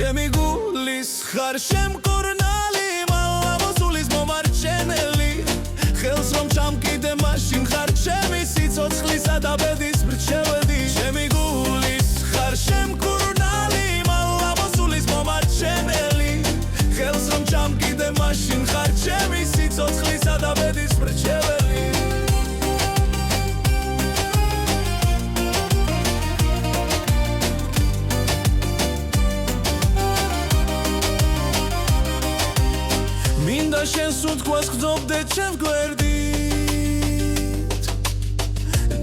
ჩემი გულის ხარ შემკურნალი მალამოსულის მომარჩენელი ხელს რომ ჩამკიდე მაშინ ხარ ჩემი სიცოცხლისა და ბედის მრჩეველი ჩემი გულის ხარ შემკურნალი მალამოსულის მომარჩენელი ხელს რომ ჩამკიდე მაშინ ხარ ჩემი სიცოცხლისა და ბედის მრჩეველი მინდა შენ სუნთქვას გრძნობდე ჩემს გვერდით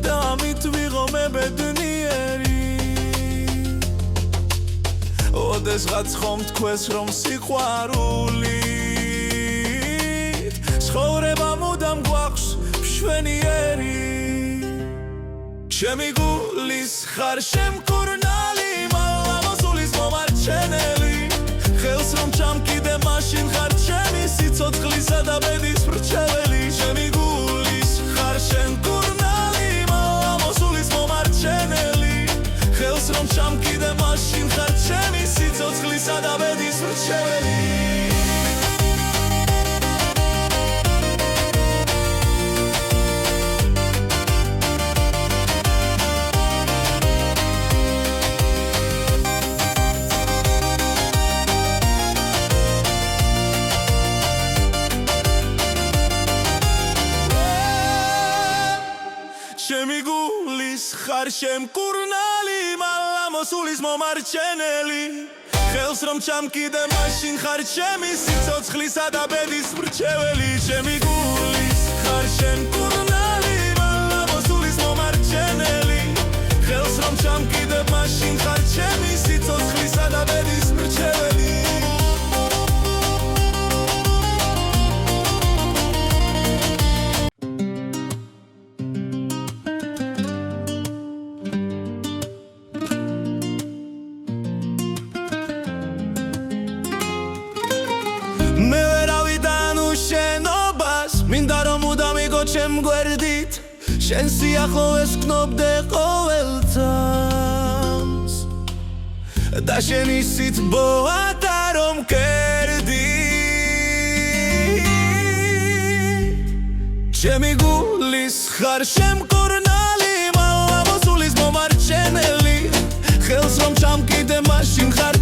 და ამით ვიღო მე ბედნიერი ოდესღაც ხომ თქვეს რომ სიყვარულით ცხოვრება მუდამ გვაქვს მშვენიერი ჩემი გულის ხარ შემკურნალი მალამოსულის მომარჩენელი ხელს რომ ჩამკიდე მაშინ ხარ ჩემი სიცოცხლისა და ბედის მრჩეველი ჩემი გულის ხარ შემკურნალი მალამოსულის მომარჩენელი ხელს რომ ჩამკიდე მაშინ ხარ ჩემი სიცოცხლისა და ბედის მრჩეველი ჩემი გულის ხარ შემკურნალი მალამოსულის მომარჩენელი ხელს რომ ჩამკიდე მაშინ ხარ ჩემი სიცოცხლისა და ბედის მრჩეველი ჩემი გულის ხარ შემკურნალი მალამოსულის მომარჩენელი ხელს რომ ჩამკიდე მაშინ ხარ ჩემი სიცოცხლისა და ბედის მრჩეველი მე ვერავიდან უშენობას მინდა რომ მუდამ იყო ჩემ გვერდით შენ სიახლოვეს ვკნობდე ყოველწამს და შენ ისიც ბოადა რომ კერდი ჩემი გულის ხარ შემკურნალი მალამოსულის მომარჩენელი ხელს რომ ჩამკიდე მაშინ ხარ